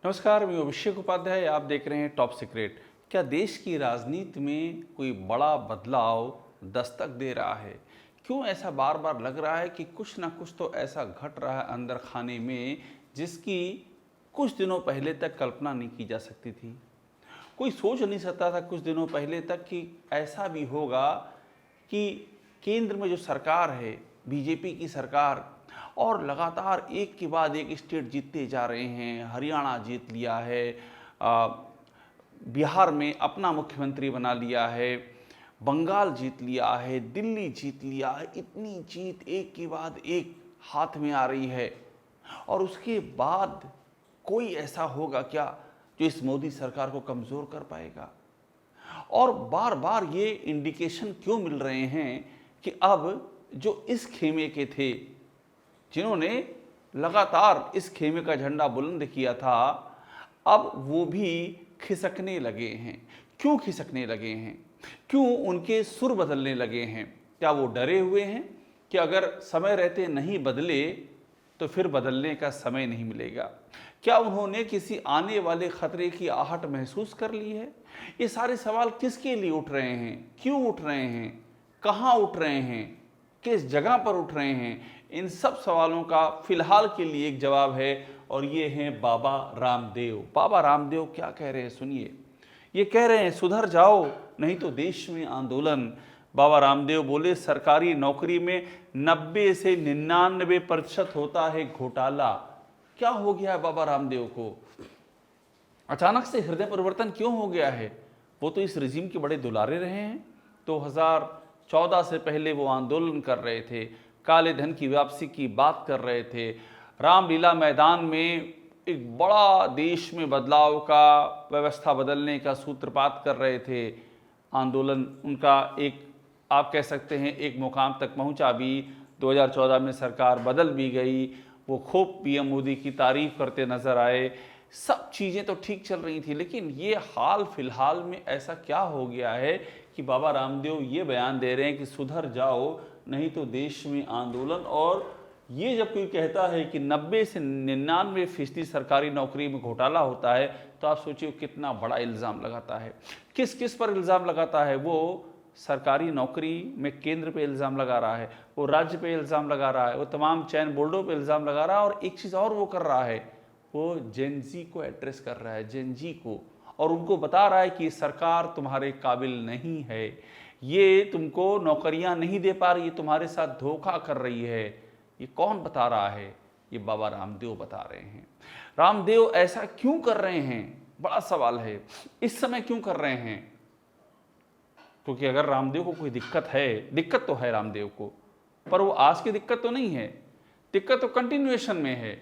नमस्कार, मैं अभिषेक उपाध्याय। आप देख रहे हैं टॉप सीक्रेट। क्या देश की राजनीति में कोई बड़ा बदलाव दस्तक दे रहा है? क्यों ऐसा बार बार लग रहा है कि कुछ ना कुछ तो ऐसा घट रहा है अंदर खाने में जिसकी कुछ दिनों पहले तक कल्पना नहीं की जा सकती थी। कोई सोच नहीं सकता था कुछ दिनों पहले तक कि ऐसा भी होगा कि केंद्र में जो सरकार है, बीजेपी की सरकार, और लगातार एक के बाद एक स्टेट जीतते जा रहे हैं। हरियाणा जीत लिया है, आ, बिहार में अपना मुख्यमंत्री बना लिया है, बंगाल जीत लिया है, दिल्ली जीत लिया है। इतनी जीत एक के बाद एक हाथ में आ रही है, और उसके बाद कोई ऐसा होगा क्या जो इस मोदी सरकार को कमज़ोर कर पाएगा? और बार बार ये इंडिकेशन क्यों मिल रहे हैं कि अब जो इस खेमे के थे, जिन्होंने लगातार इस खेमे का झंडा बुलंद किया था, अब वो भी खिसकने लगे हैं। क्यों खिसकने लगे हैं? क्यों उनके सुर बदलने लगे हैं? क्या वो डरे हुए हैं कि अगर समय रहते नहीं बदले तो फिर बदलने का समय नहीं मिलेगा? क्या उन्होंने किसी आने वाले खतरे की आहट महसूस कर ली है? ये सारे सवाल किसके लिए उठ रहे हैं? क्यों उठ रहे हैं? कहाँ उठ रहे हैं? किस जगह पर उठ रहे हैं? इन सब सवालों का फिलहाल के लिए एक जवाब है, और ये हैं बाबा रामदेव। बाबा रामदेव क्या कह रहे हैं, सुनिए। ये कह रहे हैं, सुधर जाओ नहीं तो देश में आंदोलन। बाबा रामदेव बोले, सरकारी नौकरी में 90 से 99% होता है घोटाला। क्या हो गया है बाबा रामदेव को? अचानक से हृदय परिवर्तन क्यों हो गया है? वो तो इस रिजीम के बड़े दुलारे रहे हैं। 2014 से पहले वो आंदोलन कर रहे थे, काले धन की वापसी की बात कर रहे थे, रामलीला मैदान में एक बड़ा देश में बदलाव का, व्यवस्था बदलने का सूत्रपात कर रहे थे। आंदोलन उनका एक, आप कह सकते हैं, एक मुकाम तक पहुंचा भी। 2014 में सरकार बदल भी गई। वो खूब पीएम मोदी की तारीफ करते नजर आए। सब चीज़ें तो ठीक चल रही थी, लेकिन ये हाल फिलहाल में ऐसा क्या हो गया है कि बाबा रामदेव ये बयान दे रहे हैं कि सुधर जाओ नहीं तो देश में आंदोलन। और ये जब कोई कहता है कि 90 से 99% सरकारी नौकरी में घोटाला होता है, तो आप सोचिए कितना बड़ा इल्ज़ाम लगाता है। किस किस पर इल्ज़ाम लगाता है? वो सरकारी नौकरी में केंद्र पे इल्ज़ाम लगा रहा है, वो राज्य पे इल्ज़ाम लगा रहा है, वो तमाम चयन बोर्डों पे इल्ज़ाम लगा रहा है। और एक चीज़ और वो कर रहा है, वो जेन जी को एड्रेस कर रहा है, जेन जी को, और उनको बता रहा है कि सरकार तुम्हारे काबिल नहीं है, ये तुमको नौकरियां नहीं दे पा रही, तुम्हारे साथ धोखा कर रही है। ये कौन बता रहा है? ये बाबा रामदेव बता रहे हैं। रामदेव ऐसा क्यों कर रहे हैं? बड़ा सवाल है। इस समय क्यों कर रहे हैं? क्योंकि अगर रामदेव को कोई दिक्कत है, दिक्कत तो है रामदेव को, पर वो आज की दिक्कत तो नहीं है, दिक्कत तो कंटिन्यूएशन में है।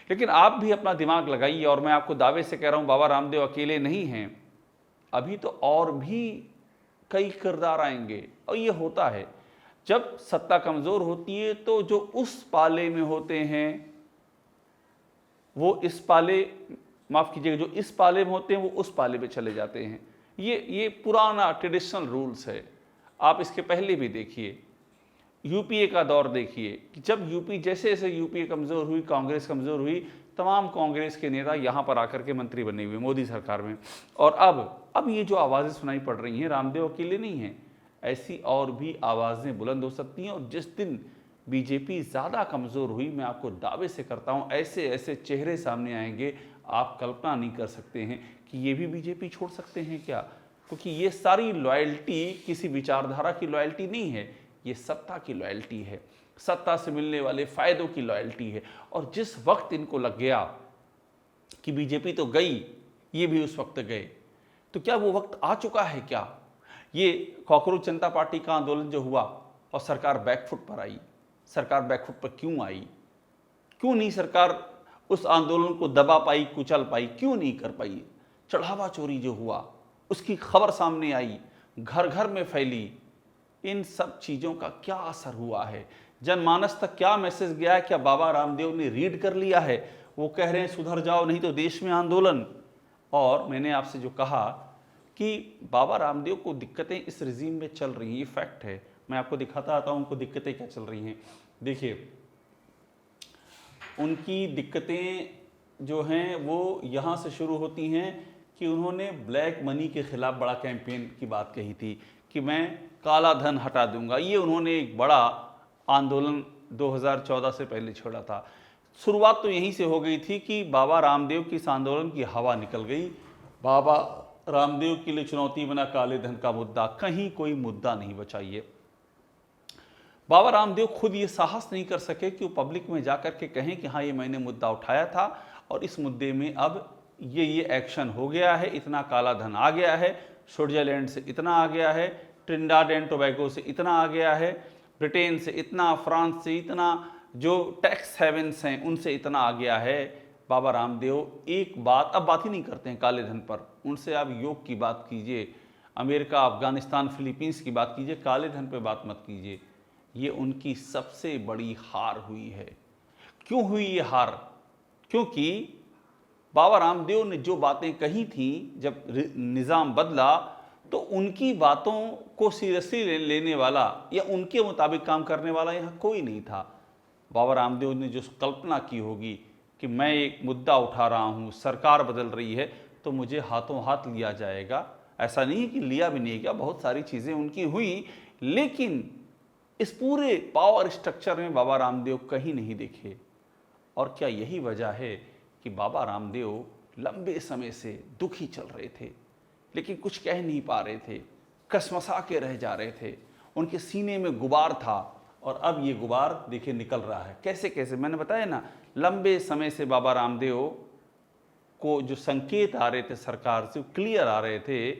लेकिन आप भी अपना दिमाग लगाइए, और मैं आपको दावे से कह रहा हूं, बाबा रामदेव अकेले नहीं हैं। अभी तो और भी कई किरदार आएंगे। और ये होता है, जब सत्ता कमजोर होती है तो जो उस पाले में होते हैं वो इस पाले, माफ कीजिएगा, जो इस पाले में होते हैं वो उस पाले में चले जाते हैं। ये पुराना ट्रेडिशनल रूल्स है। आप इसके पहले भी देखिए, यूपीए का दौर देखिए कि जब यूपी, जैसे जैसे यूपीए कमज़ोर हुई, कांग्रेस कमज़ोर हुई, तमाम कांग्रेस के नेता यहाँ पर आकर के मंत्री बने हुए मोदी सरकार में। और अब ये जो आवाज़ें सुनाई पड़ रही हैं, रामदेव अकेले नहीं हैं, ऐसी और भी आवाज़ें बुलंद हो सकती हैं। और जिस दिन बीजेपी ज़्यादा कमज़ोर हुई, मैं आपको दावे से करता हूँ, ऐसे ऐसे चेहरे सामने आएंगे, आप कल्पना नहीं कर सकते हैं कि ये भी बीजेपी छोड़ सकते हैं क्या। क्योंकि ये सारी लॉयल्टी किसी विचारधारा की लॉयल्टी नहीं है, ये सत्ता की लॉयल्टी है, सत्ता से मिलने वाले फायदों की लॉयल्टी है। और जिस वक्त इनको लग गया कि बीजेपी तो गई, ये भी उस वक्त गए, तो क्या वो वक्त आ चुका है क्या? ये कॉकरोच जनता पार्टी का आंदोलन जो हुआ और सरकार बैकफुट पर आई, सरकार बैकफुट पर क्यों आई? क्यों नहीं सरकार उस आंदोलन को दबा पाई, कुचल पाई? क्यों नहीं कर पाई? चढ़ावा चोरी जो हुआ, उसकी खबर सामने आई, घर घर में फैली। इन सब चीज़ों का क्या असर हुआ है? जनमानस तक क्या मैसेज गया है? क्या बाबा रामदेव ने रीड कर लिया है? वो कह रहे हैं सुधर जाओ नहीं तो देश में आंदोलन। और मैंने आपसे जो कहा कि बाबा रामदेव को दिक्कतें इस रिजीम में चल रही हैं, ये फैक्ट है। मैं आपको दिखाता आता हूँ उनको दिक्कतें क्या चल रही हैं। देखिए, उनकी दिक्कतें जो हैं वो यहाँ से शुरू होती हैं कि उन्होंने ब्लैक मनी के खिलाफ बड़ा कैंपेन की बात कही थी कि मैं काला धन हटा दूंगा। ये उन्होंने एक बड़ा आंदोलन 2014 से पहले छोड़ा था। शुरुआत तो यहीं से हो गई थी कि बाबा रामदेव की इस आंदोलन की हवा निकल गई। बाबा रामदेव के लिए चुनौती बना काले धन का मुद्दा, कहीं कोई मुद्दा नहीं बचा। ये बाबा रामदेव खुद ये साहस नहीं कर सके कि वो पब्लिक में जाकर के कहें कि हाँ ये मैंने मुद्दा उठाया था और इस मुद्दे में अब ये एक्शन हो गया है, इतना काला धन आ गया है, स्विट्जरलैंड से इतना आ गया है, ट्रिनिडाड एंड टोबैगो से इतना आ गया है, ब्रिटेन से इतना, फ्रांस से इतना, जो टैक्स हेवन्स हैं उनसे इतना आ गया है। बाबा रामदेव एक बात, अब बात ही नहीं करते हैं काले धन पर, उनसे आप योग की बात कीजिए, अमेरिका, अफगानिस्तान, फिलीपींस की बात कीजिए, काले धन पे बात मत कीजिए। ये उनकी सबसे बड़ी हार हुई है। क्यों हुई ये हार? क्योंकि बाबा रामदेव ने जो बातें कही थी, जब निज़ाम बदला तो उनकी बातों को सीरियसली लेने वाला या उनके मुताबिक काम करने वाला यहाँ कोई नहीं था। बाबा रामदेव ने जो कल्पना की होगी कि मैं एक मुद्दा उठा रहा हूँ, सरकार बदल रही है तो मुझे हाथों हाथ लिया जाएगा, ऐसा नहीं है कि लिया भी नहीं गया, बहुत सारी चीज़ें उनकी हुई, लेकिन इस पूरे पावर स्ट्रक्चर में बाबा रामदेव कहीं नहीं दिखे। और क्या यही वजह है कि बाबा रामदेव लंबे समय से दुखी चल रहे थे, लेकिन कुछ कह नहीं पा रहे थे, कसमसा के रह जा रहे थे, उनके सीने में गुबार था और अब ये गुबार देखिए निकल रहा है। कैसे कैसे? मैंने बताया ना, लंबे समय से बाबा रामदेव को जो संकेत आ रहे थे सरकार से, क्लियर आ रहे थे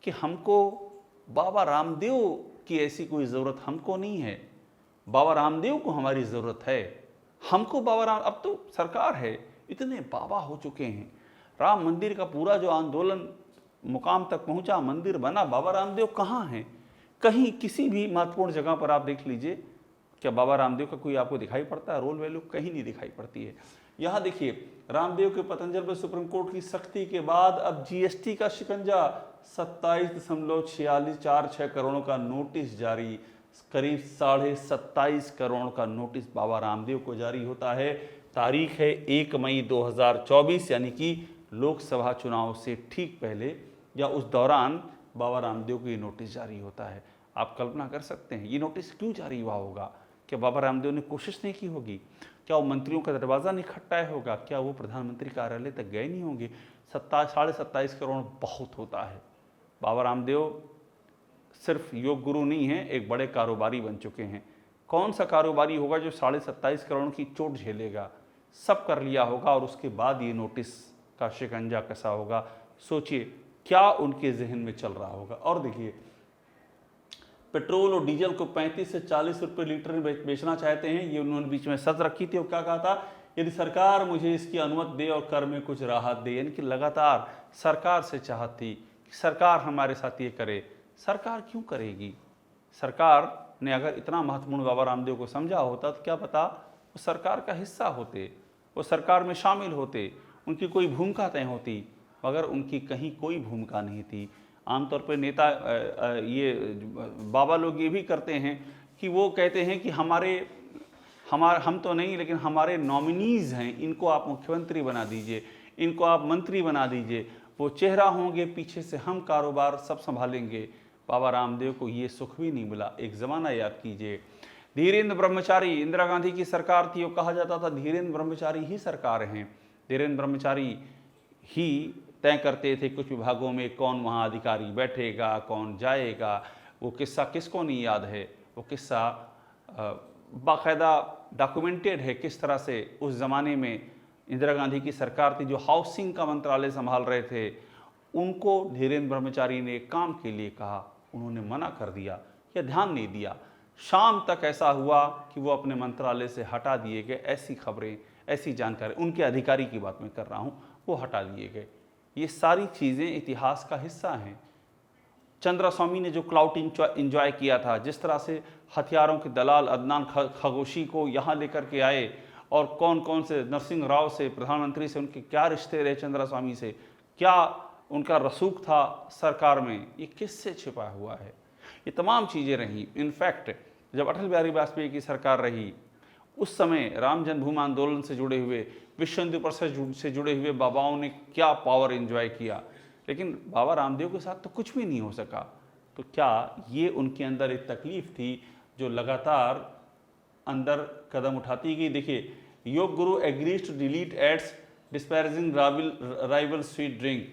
कि हमको बाबा रामदेव की ऐसी कोई ज़रूरत हमको नहीं है, बाबा रामदेव को हमारी ज़रूरत है। हमको बाबा राम, अब तो सरकार है, इतने बाबा हो चुके हैं, राम मंदिर का पूरा जो आंदोलन मुकाम तक पहुंचा, मंदिर बना, बाबा रामदेव कहाँ हैं? कहीं किसी भी महत्वपूर्ण जगह पर आप देख लीजिए, क्या बाबा रामदेव का कोई आपको दिखाई पड़ता है? रोल वैल्यू कहीं नहीं दिखाई पड़ती है। यहाँ देखिए, रामदेव के पतंजल पर सुप्रीम कोर्ट की सख्ती के बाद अब जीएसटी का शिकंजा, 27.4646 करोड़ का नोटिस जारी, करीब 27.5 करोड़ का नोटिस बाबा रामदेव को जारी होता है। तारीख है 1 मई 2024, यानी कि लोकसभा चुनाव से ठीक पहले या उस दौरान बाबा रामदेव को ये नोटिस जारी होता है। आप कल्पना कर सकते हैं ये नोटिस क्यों जारी हुआ होगा? क्या बाबा रामदेव ने कोशिश नहीं की होगी? क्या वो मंत्रियों का दरवाज़ा नहीं खटकाया होगा? क्या वो प्रधानमंत्री कार्यालय तक गए नहीं होंगे? 27.5 करोड़ बहुत होता है। बाबा रामदेव सिर्फ योग गुरु नहीं हैं, एक बड़े कारोबारी बन चुके हैं। कौन सा कारोबारी होगा जो 27.5 करोड़ की चोट झेलेगा? सब कर लिया होगा और उसके बाद ये नोटिस का शिकंजा कसा होगा। सोचिए क्या उनके जहन में चल रहा होगा। और देखिए, पेट्रोल और डीजल को 35 से 40 रुपये लीटर में बेचना चाहते हैं, ये उन्होंने बीच में शर्त रखी थी और क्या कहा था, यदि सरकार मुझे इसकी अनुमति दे और कर में कुछ राहत दे। यानी कि लगातार सरकार से चाहत थी कि सरकार हमारे साथ ये करे। सरकार क्यों करेगी? सरकार ने अगर इतना महत्वपूर्ण बाबा रामदेव को समझा होता तो क्या पता वो सरकार का हिस्सा होते, वो सरकार में शामिल होते, उनकी कोई भूमिका तय होती, मगर उनकी कहीं कोई भूमिका नहीं थी। आमतौर पर नेता ये बाबा लोग ये भी करते हैं कि वो कहते हैं कि हम तो नहीं, लेकिन हमारे नॉमिनीज़ हैं, इनको आप मुख्यमंत्री बना दीजिए, इनको आप मंत्री बना दीजिए, वो चेहरा होंगे, पीछे से हम कारोबार सब संभालेंगे। बाबा रामदेव को ये सुख भी नहीं मिला। एक ज़माना याद कीजिए, धीरेन्द्र ब्रह्मचारी, इंदिरा गांधी की सरकार थी, वो कहा जाता था धीरेन्द्र ब्रह्मचारी ही सरकार हैं, धीरेन्द्र ब्रह्मचारी ही तय करते थे कुछ विभागों में कौन वहाँ अधिकारी बैठेगा, कौन जाएगा। वो किस्सा किसको नहीं याद है? वो किस्सा बाकायदा डॉक्यूमेंटेड है, किस तरह से उस ज़माने में इंदिरा गांधी की सरकार थी, जो हाउसिंग का मंत्रालय संभाल रहे थे, उनको धीरेन्द्र ब्रह्मचारी ने काम के लिए कहा, उन्होंने मना कर दिया या ध्यान नहीं दिया। शाम तक ऐसा हुआ कि वो अपने मंत्रालय से हटा दिए गए। ऐसी खबरें, ऐसी जानकारी, उनके अधिकारी की बात मैं कर रहा हूँ, वो हटा दिए गए। ये सारी चीज़ें इतिहास का हिस्सा हैं। चंद्रा स्वामी ने जो क्लाउड इंजॉय किया था, जिस तरह से हथियारों के दलाल अदनान खगोशी को यहाँ लेकर के आए, और कौन कौन से नरसिंह राव से, प्रधानमंत्री से उनके क्या रिश्ते रहे, चंद्रा स्वामी से क्या उनका रसूख था सरकार में, ये किससे छिपा हुआ है? ये तमाम चीज़ें रहीं। इनफैक्ट जब अटल बिहारी वाजपेयी की सरकार रही, उस समय राम जन्मभूमि आंदोलन से जुड़े हुए, विश्व हिंदू परिषद से जुड़े हुए बाबाओं ने क्या पावर एंजॉय किया, लेकिन बाबा रामदेव के साथ तो कुछ भी नहीं हो सका। तो क्या ये उनके अंदर एक तकलीफ थी जो लगातार अंदर कदम उठाती गई। देखिए, योग गुरु agrees to delete ads disparaging rival sweet drink,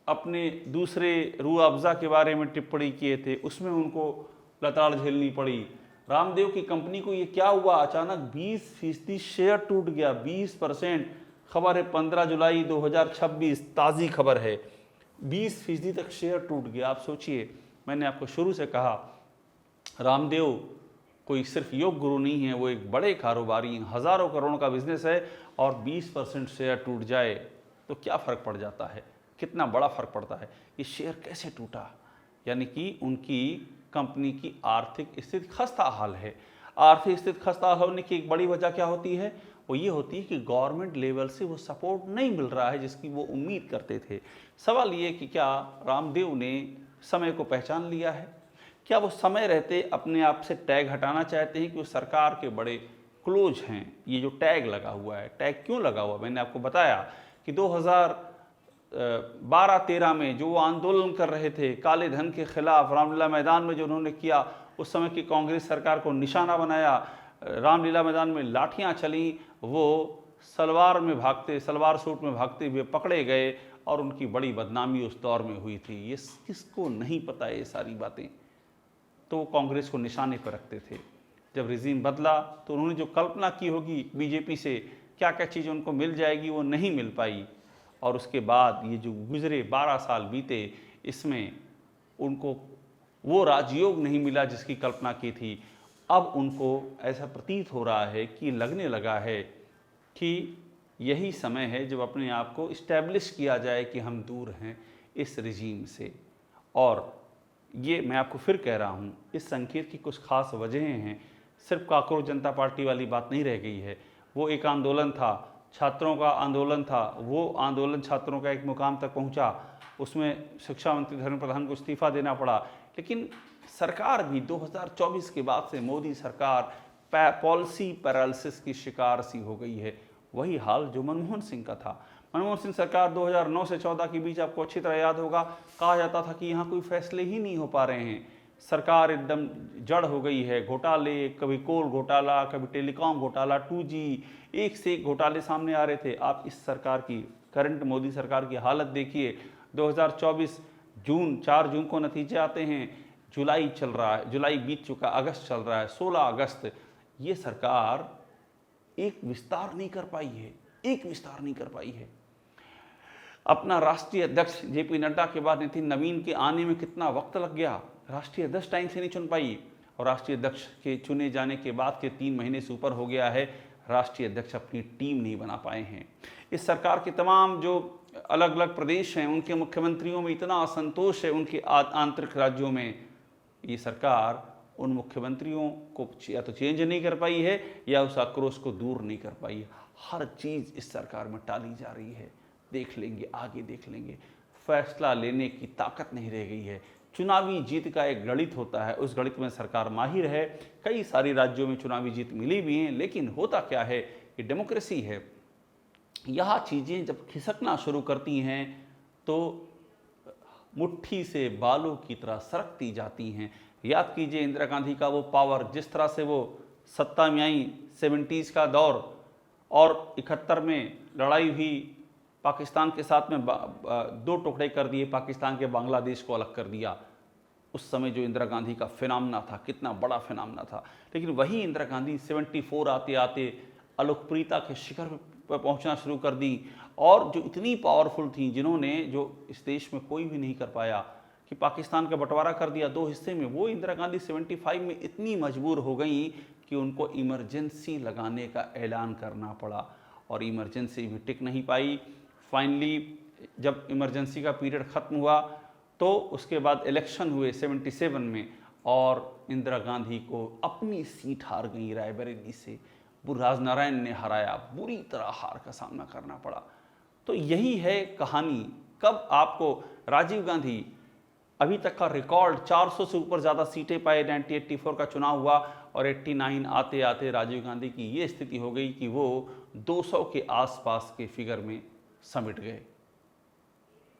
अपने दूसरे रूह अफ़ज़ा के बारे में टिप्पणी किए थे, उसमें उनको लताड़ झेलनी पड़ी। रामदेव की कंपनी को ये क्या हुआ, अचानक 20% शेयर टूट गया, 20%। खबर है 15 जुलाई 2026, ताज़ी खबर है, 20% तक शेयर टूट गया। आप सोचिए, मैंने आपको शुरू से कहा रामदेव कोई सिर्फ योग गुरु नहीं है, वो एक बड़े कारोबारी हैं, हज़ारों करोड़ का बिजनेस है, और 20% शेयर टूट जाए तो क्या फ़र्क पड़ जाता है, कितना बड़ा फ़र्क पड़ता है। ये शेयर कैसे टूटा, यानी कि उनकी कंपनी की आर्थिक स्थिति खस्ता हाल है। आर्थिक स्थिति खस्ता होने की एक बड़ी वजह क्या होती है, वो ये होती है कि गवर्नमेंट लेवल से वो सपोर्ट नहीं मिल रहा है जिसकी वो उम्मीद करते थे। सवाल ये कि क्या रामदेव ने समय को पहचान लिया है, क्या वो समय रहते अपने आप से टैग हटाना चाहते हैं कि वो सरकार के बड़े क्लोज हैं। ये जो टैग लगा हुआ है, टैग क्यों लगा हुआ, मैंने आपको बताया कि 2012-13 में जो वो आंदोलन कर रहे थे काले धन के खिलाफ, रामलीला मैदान में जो उन्होंने किया, उस समय की कांग्रेस सरकार को निशाना बनाया, रामलीला मैदान में लाठियां चली, वो सलवार सूट में भागते हुए पकड़े गए और उनकी बड़ी बदनामी उस दौर में हुई थी। ये किसको नहीं पता है ये सारी बातें, तो वो कांग्रेस को निशाने पर रखते थे। जब रिजीम बदला तो उन्होंने जो कल्पना की होगी बीजेपी से क्या क्या चीज़ उनको मिल जाएगी, वो नहीं मिल पाई। और उसके बाद ये जो गुजरे 12 साल बीते, इसमें उनको वो राजयोग नहीं मिला जिसकी कल्पना की थी। अब उनको ऐसा प्रतीत हो रहा है कि लगने लगा है कि यही समय है जब अपने आप को इस्टेब्लिश किया जाए कि हम दूर हैं इस रिजीम से। और ये मैं आपको फिर कह रहा हूँ, इस संकेत की कुछ खास वजहें हैं। सिर्फ कांग्रेस जनता पार्टी वाली बात नहीं रह गई है। वो एक आंदोलन था, छात्रों का आंदोलन था, वो आंदोलन छात्रों का एक मुकाम तक पहुंचा, उसमें शिक्षा मंत्री धर्मेंद्र प्रधान को इस्तीफा देना पड़ा। लेकिन सरकार भी 2024 के बाद से मोदी सरकार पॉलिसी पैरालिसिस की शिकार सी हो गई है। वही हाल जो मनमोहन सिंह का था। मनमोहन सिंह सरकार 2009 से 14 के बीच, आपको अच्छी तरह याद होगा, कहा जाता था कि यहाँ कोई फैसले ही नहीं हो पा रहे हैं, सरकार एकदम जड़ हो गई है, घोटाले, कभी कोल घोटाला, कभी टेलीकॉम घोटाला, 2G, एक से एक घोटाले सामने आ रहे थे। आप इस सरकार की, करंट मोदी सरकार की हालत देखिए। 2024 4 जून को नतीजे आते हैं, जुलाई चल रहा है, जुलाई बीत चुका, अगस्त चल रहा है, 16 अगस्त। ये सरकार एक विस्तार नहीं कर पाई है, एक विस्तार नहीं कर पाई है। अपना राष्ट्रीय अध्यक्ष JP नड्डा के बाद नितिन नवीन के आने में कितना वक्त लग गया, राष्ट्रीय अध्यक्ष टाइम से नहीं चुन पाई, और राष्ट्रीय अध्यक्ष के चुने जाने के बाद के 3 महीने से ऊपर हो गया है, राष्ट्रीय अध्यक्ष अपनी टीम नहीं बना पाए हैं। इस सरकार के तमाम जो अलग अलग प्रदेश हैं, उनके मुख्यमंत्रियों में इतना असंतोष है उनके आंतरिक राज्यों में। ये सरकार उन मुख्यमंत्रियों को या तो चेंज नहीं कर पाई है या उस आक्रोश को दूर नहीं कर पाई है। हर चीज़ इस सरकार में टाली जा रही है। देख लेंगे, आगे देख लेंगे। फैसला लेने की ताकत नहीं रह गई है। चुनावी जीत का एक गणित होता है, उस गणित में सरकार माहिर है। कई सारी राज्यों में चुनावी जीत मिली भी हैं, लेकिन होता क्या है कि डेमोक्रेसी है, यहाँ चीज़ें जब खिसकना शुरू करती हैं तो मुट्ठी से बालों की तरह सरकती जाती हैं। याद कीजिए इंदिरा गांधी का वो पावर, जिस तरह से वो सत्ता में आई, 70s का दौर, और 71 में लड़ाई हुई पाकिस्तान के साथ में, 2 टुकड़े कर दिए पाकिस्तान के, बांग्लादेश को अलग कर दिया। उस समय जो इंदिरा गांधी का फिनामिना था, कितना बड़ा फिनामिना था। लेकिन वही इंदिरा गांधी 74 आते आते अलोकप्रियता के शिखर पर पहुंचना शुरू कर दी, और जो इतनी पावरफुल थी, जिन्होंने, जो इस देश में कोई भी नहीं कर पाया, कि पाकिस्तान का बंटवारा कर दिया 2 हिस्से में, वो इंदिरा गांधी 75 में इतनी मजबूर हो गई कि उनको इमरजेंसी लगाने का ऐलान करना पड़ा, और इमरजेंसी भी टिक नहीं पाई। फाइनली जब इमरजेंसी का पीरियड ख़त्म हुआ तो उसके बाद इलेक्शन हुए 77 में, और इंदिरा गांधी को अपनी सीट हार गई रायबरेली से, राजनारायण ने हराया, बुरी तरह हार का सामना करना पड़ा। तो यही है कहानी। कब आपको राजीव गांधी अभी तक का रिकॉर्ड 400 से ऊपर ज़्यादा सीटें पाए, 1984 का चुनाव हुआ, और 89 आते आते राजीव गांधी की ये स्थिति हो गई कि वो 200 के आसपास के फिगर में समिट गए,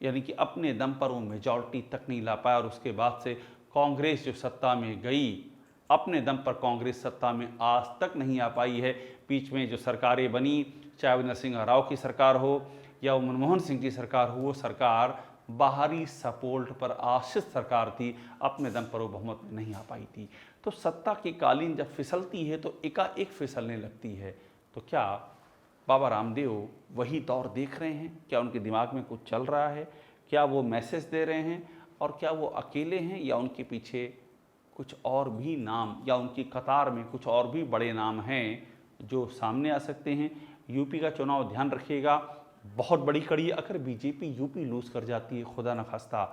यानी कि अपने दम पर वो मेजॉरिटी तक नहीं ला पाया। और उसके बाद से कांग्रेस जो सत्ता में गई, अपने दम पर कांग्रेस सत्ता में आज तक नहीं आ पाई है। बीच में जो सरकारें बनी, चाहे वो नरसिम्हा राव की सरकार हो या वो मनमोहन सिंह की सरकार हो, वो सरकार बाहरी सपोर्ट पर आश्रित सरकार थी, अपने दम पर वो बहुमत में नहीं आ पाई थी। तो सत्ता की कालीन जब फिसलती है तो एकाएक फिसलने लगती है। तो क्या बाबा रामदेव वही दौर देख रहे हैं? क्या उनके दिमाग में कुछ चल रहा है? क्या वो मैसेज दे रहे हैं? और क्या वो अकेले हैं या उनके पीछे कुछ और भी नाम, या उनकी कतार में कुछ और भी बड़े नाम हैं जो सामने आ सकते हैं? यूपी का चुनाव ध्यान रखिएगा, बहुत बड़ी कड़ी है। अगर बीजेपी यूपी लूज़ कर जाती है, खुदा न खास्ता,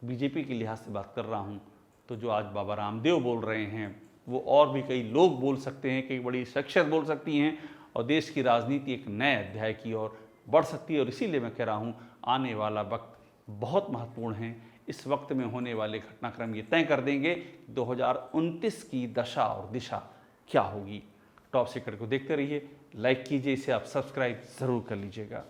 बीजेपी के लिहाज से बात कर रहा हूँ, तो जो आज बाबा रामदेव बोल रहे हैं वो और भी कई लोग बोल सकते हैं, कई बड़ी शख्सियत बोल सकती हैं, और देश की राजनीति एक नए अध्याय की ओर बढ़ सकती है। और इसीलिए मैं कह रहा हूँ आने वाला वक्त बहुत महत्वपूर्ण है। इस वक्त में होने वाले घटनाक्रम ये तय कर देंगे 2029 की दशा और दिशा क्या होगी। टॉप सीक्रेट को देखते रहिए, लाइक कीजिए, इसे आप सब्सक्राइब ज़रूर कर लीजिएगा।